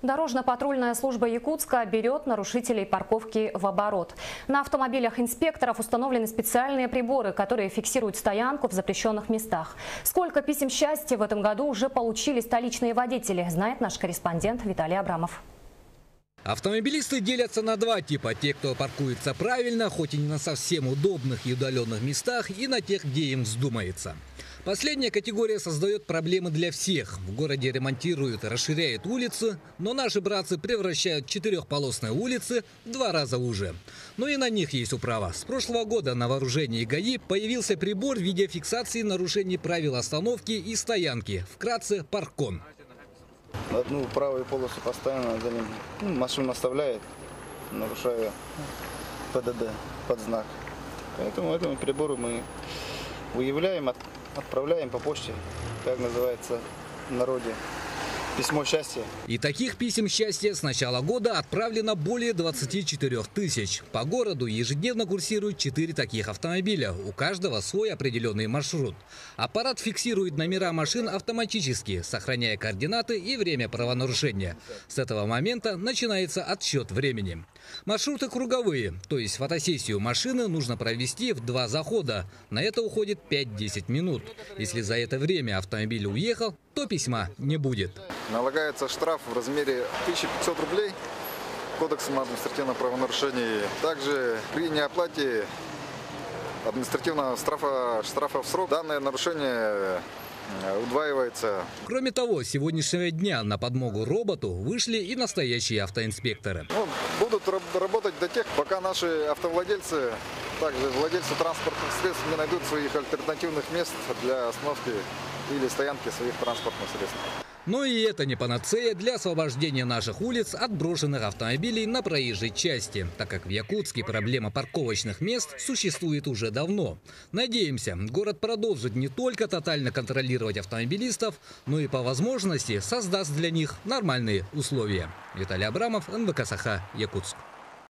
Дорожно-патрульная служба Якутска берет нарушителей парковки в оборот. На автомобилях инспекторов установлены специальные приборы, которые фиксируют стоянку в запрещенных местах. Сколько писем счастья в этом году уже получили столичные водители, знает наш корреспондент Виталий Абрамов. Автомобилисты делятся на два типа. Те, кто паркуется правильно, хоть и не на совсем удобных и удаленных местах, и на тех, где им вздумается. Последняя категория создает проблемы для всех. В городе ремонтируют и расширяют улицы, но наши братцы превращают четырехполосные улицы в 2 раза уже. Но и на них есть управа. С прошлого года на вооружении ГАИ появился прибор видеофиксации нарушений правил остановки и стоянки. Вкратце – Паркон. Одну правую полосу постоянно за ним машину оставляет, нарушая ПДД под знак. Поэтому этому прибору мы выявляем, отправляем по почте, как называется в народе, письмо счастья. И таких писем счастья с начала года отправлено более 24 тысяч. По городу ежедневно курсируют 4 таких автомобиля. У каждого свой определенный маршрут. Аппарат фиксирует номера машин автоматически, сохраняя координаты и время правонарушения. С этого момента начинается отсчет времени. Маршруты круговые, то есть фотосессию машины нужно провести в 2 захода. На это уходит 5-10 минут. Если за это время автомобиль уехал, то письма не будет. Налагается штраф в размере 1500 рублей Кодексом административного правонарушения. Также при неоплате административного штрафа в срок данное нарушение удваивается. Кроме того, с сегодняшнего дня на подмогу роботу вышли и настоящие автоинспекторы. Будут работать до тех, пока наши автовладельцы, также владельцы транспортных средств не найдут своих альтернативных мест для остановки или стоянки своих транспортных средств. Но и это не панацея для освобождения наших улиц от брошенных автомобилей на проезжей части, так как в Якутске проблема парковочных мест существует уже давно. Надеемся, город продолжит не только тотально контролировать автомобилистов, но и по возможности создаст для них нормальные условия. Виталий Абрамов, НВК Саха, Якутск.